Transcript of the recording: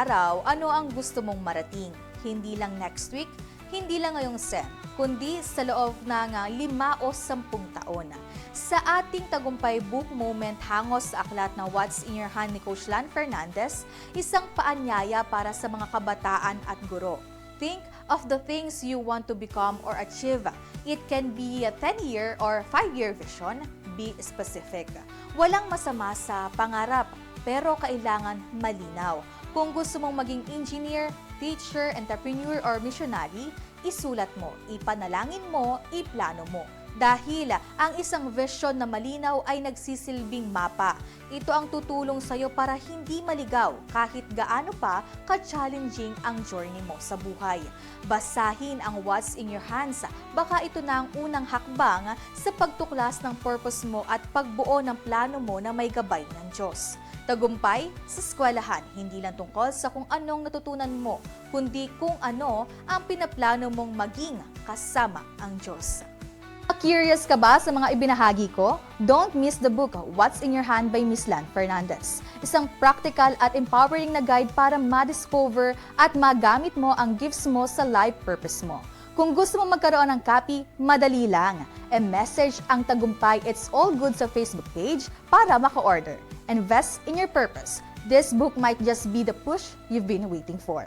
araw, ano ang gusto mong marating? Hindi lang next week, hindi lang ngayong SEM, kundi sa loob ng 5 o 10 taon. Sa ating tagumpay book moment hangos sa aklat na What's in Your Hand ni Coach Lan Fernandez, isang paanyaya para sa mga kabataan at guro. Think of the things you want to become or achieve. It can be a 10-year or 5-year vision. Be specific. Walang masama sa pangarap, pero kailangan malinaw. Kung gusto mong maging engineer, teacher, entrepreneur, or missionary, isulat mo, ipanalangin mo, iplano mo. Dahil ang isang vision na malinaw ay nagsisilbing mapa. Ito ang tutulong sa iyo para hindi maligaw kahit gaano pa ka-challenging ang journey mo sa buhay. Basahin ang What's in Your Hands. Baka ito na ang unang hakbang sa pagtuklas ng purpose mo at pagbuo ng plano mo na may gabay ng Diyos. Tagumpay sa eskwelahan, hindi lang tungkol sa kung anong natutunan mo, kundi kung ano ang pinaplano mong maging kasama ang Diyos. Curious ka ba sa mga ibinahagi ko? Don't miss the book What's in Your Hand by Miss Lan Fernandez. Isang practical at empowering na guide para ma-discover at magamit mo ang gifts mo sa life purpose mo. Kung gusto mo magkaroon ng copy, madali lang. E-message ang Tagumpay It's All Good sa Facebook page para maka-order. Invest in your purpose. This book might just be the push you've been waiting for.